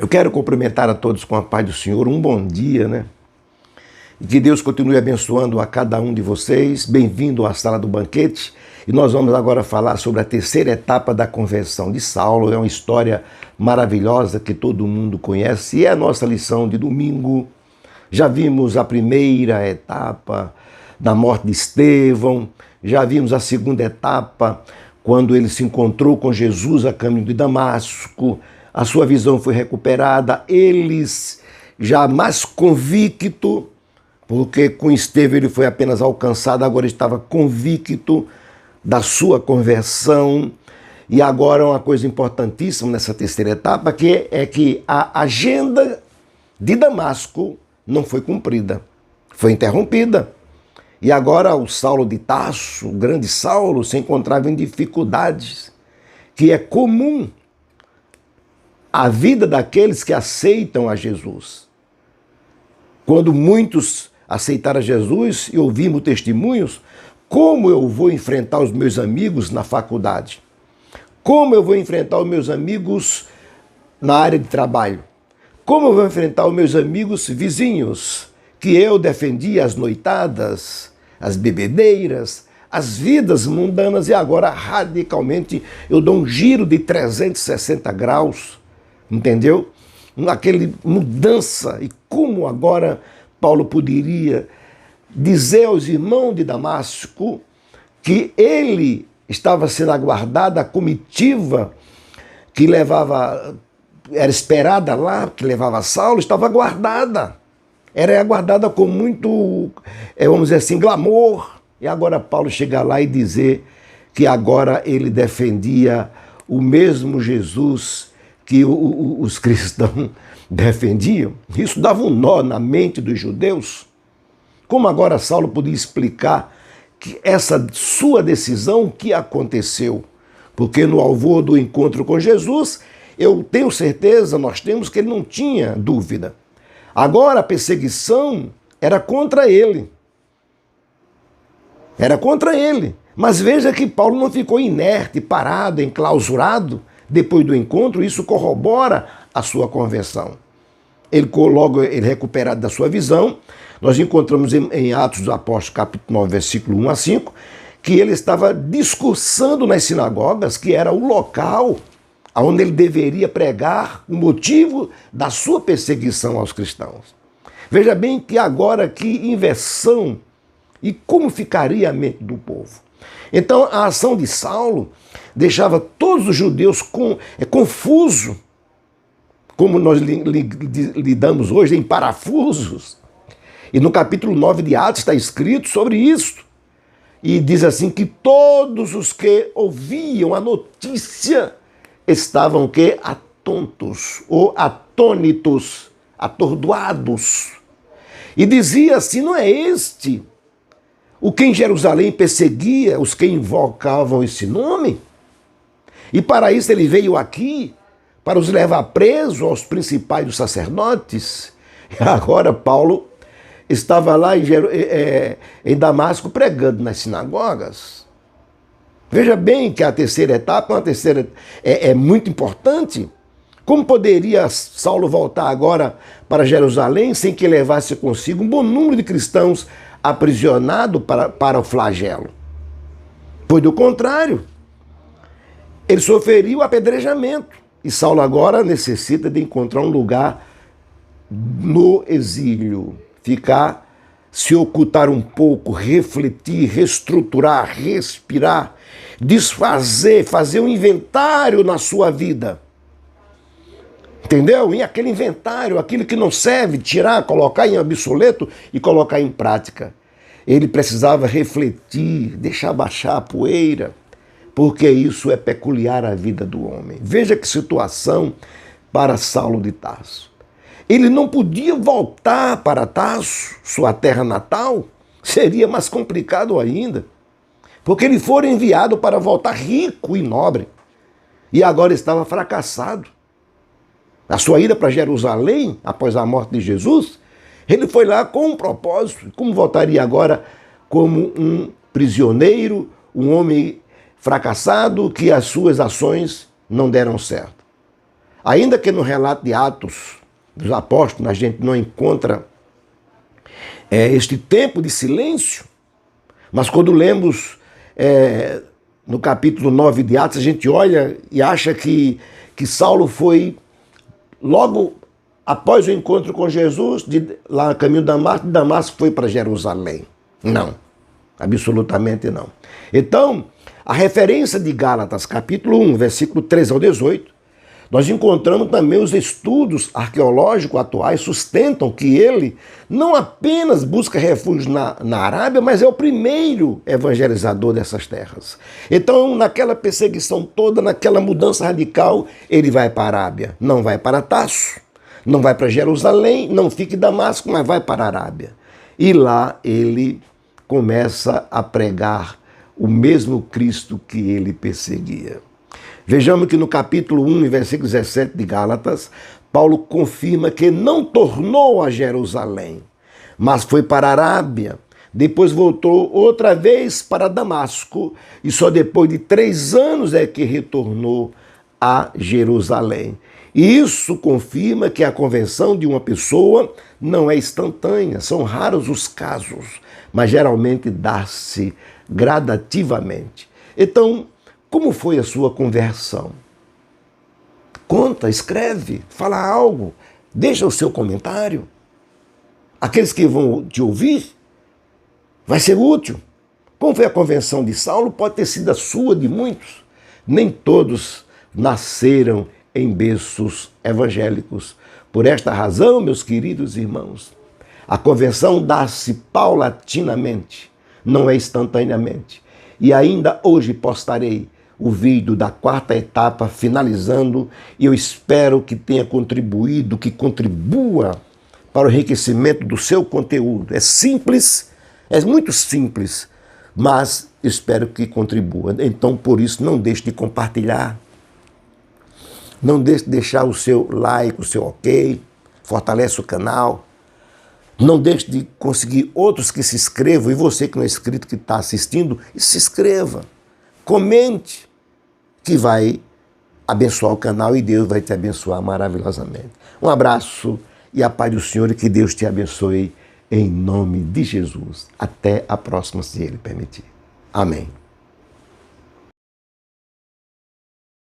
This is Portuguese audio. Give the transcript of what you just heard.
Eu quero cumprimentar a todos com a paz do Senhor, um bom dia, né? E que Deus continue abençoando a cada um de vocês. Bem-vindo à sala do banquete. E nós vamos agora falar sobre a terceira etapa da conversão de Saulo. É uma história maravilhosa que todo mundo conhece e é a nossa lição de domingo. Já vimos a primeira etapa da morte de Estevão, já vimos a segunda etapa, quando ele se encontrou com Jesus a caminho de Damasco. A sua visão foi recuperada, eles já mais convicto, porque com Estevão ele foi apenas alcançado, agora estava convicto da sua conversão. E agora uma coisa importantíssima nessa terceira etapa, que é que a agenda de Damasco não foi cumprida, foi interrompida. E agora o Saulo de Tarso, o grande Saulo, se encontrava em dificuldades, que é comum a vida daqueles que aceitam a Jesus. Quando muitos aceitaram a Jesus e ouvimos testemunhos, como eu vou enfrentar os meus amigos na faculdade? Como eu vou enfrentar os meus amigos na área de trabalho? Como eu vou enfrentar os meus amigos vizinhos, que eu defendia as noitadas, as bebedeiras, as vidas mundanas, e agora radicalmente eu dou um giro de 360 graus, entendeu? Aquele mudança. E como agora Paulo poderia dizer aos irmãos de Damasco que ele estava sendo aguardado, a comitiva que levava, era esperada lá, que levava Saulo, estava aguardada. Era aguardada com muito, vamos dizer assim, glamour. E agora Paulo chega lá e dizer que agora ele defendia o mesmo Jesus que os cristãos defendiam. Isso dava um nó na mente dos judeus. Como agora Saulo podia explicar que essa sua decisão, o que aconteceu? Porque no alvor do encontro com Jesus, eu tenho certeza, nós temos que ele não tinha dúvida. Agora a perseguição era contra ele. Era contra ele. Mas veja que Paulo não ficou inerte, parado, enclausurado. Depois do encontro, isso corrobora a sua conversão. Logo ele recuperado da sua visão, nós encontramos em Atos dos Apóstolos, capítulo 9, versículo 1 a 5, que ele estava discursando nas sinagogas, que era o local onde ele deveria pregar o motivo da sua perseguição aos cristãos. Veja bem que agora que inversão e como ficaria a mente do povo. Então a ação de Saulo deixava todos os judeus confusos, como nós lidamos hoje em parafusos. E no capítulo 9 de Atos está escrito sobre isso. E diz assim que todos os que ouviam a notícia estavam que atontos ou atônitos, atordoados. E dizia assim, não é este o que em Jerusalém perseguia os que invocavam esse nome? E para isso ele veio aqui, para os levar presos aos principais dos sacerdotes. E agora Paulo estava lá em Damasco pregando nas sinagogas. Veja bem que a terceira etapa, é muito importante. Como poderia Saulo voltar agora para Jerusalém sem que levasse consigo um bom número de cristãos aprisionados para o flagelo? Pois do contrário, ele sofreria o apedrejamento. E Saulo agora necessita de encontrar um lugar no exílio, se ocultar um pouco, refletir, reestruturar, respirar, desfazer, fazer um inventário na sua vida. Entendeu? E aquele inventário, aquilo que não serve, tirar, colocar em obsoleto e colocar em prática. Ele precisava refletir, deixar baixar a poeira, porque isso é peculiar à vida do homem. Veja que situação para Saulo de Tarso. Ele não podia voltar para Tarso, sua terra natal, seria mais complicado ainda, porque ele fora enviado para voltar rico e nobre, e agora estava fracassado. A sua ida para Jerusalém, após a morte de Jesus, ele foi lá com um propósito. Como voltaria agora como um prisioneiro, um homem fracassado, que as suas ações não deram certo? Ainda que no relato de Atos dos Apóstolos a gente não encontra este tempo de silêncio, mas quando lemos no capítulo 9 de Atos, a gente olha e acha que Saulo foi logo após o encontro com Jesus, lá no caminho de Damasco foi para Jerusalém. Não, absolutamente não. Então, a referência de Gálatas, capítulo 1, versículo 13 ao 18, nós encontramos também os estudos arqueológicos atuais sustentam que ele não apenas busca refúgio na Arábia, mas é o primeiro evangelizador dessas terras. Então, naquela perseguição toda, naquela mudança radical, ele vai para a Arábia, não vai para Tarso, não vai para Jerusalém, não fica em Damasco, mas vai para a Arábia. E lá ele começa a pregar o mesmo Cristo que ele perseguia. Vejamos que no capítulo 1, versículo 17 de Gálatas, Paulo confirma que não tornou a Jerusalém, mas foi para a Arábia. Depois voltou outra vez para Damasco e só depois de 3 anos é que retornou a Jerusalém. E isso confirma que a conversão de uma pessoa não é instantânea, são raros os casos, mas geralmente dá-se gradativamente. Então, como foi a sua conversão? Conta, escreve, fala algo, deixa o seu comentário. Aqueles que vão te ouvir, vai ser útil. Como foi a conversão de Saulo, pode ter sido a sua de muitos. Nem todos nasceram em berços evangélicos. Por esta razão, meus queridos irmãos, a conversão dá-se paulatinamente, não é instantaneamente. E ainda hoje postarei o vídeo da 4ª etapa finalizando, e eu espero que tenha contribuído, que contribua para o enriquecimento do seu conteúdo. É simples, é muito simples, mas espero que contribua. Então, por isso, não deixe de compartilhar, não deixe de deixar o seu like, o seu ok, fortalece o canal. Não deixe de conseguir outros que se inscrevam, e você que não é inscrito, que está assistindo, se inscreva, comente, que vai abençoar o canal e Deus vai te abençoar maravilhosamente. Um abraço e a paz do Senhor e que Deus te abençoe em nome de Jesus. Até a próxima, se Ele permitir. Amém.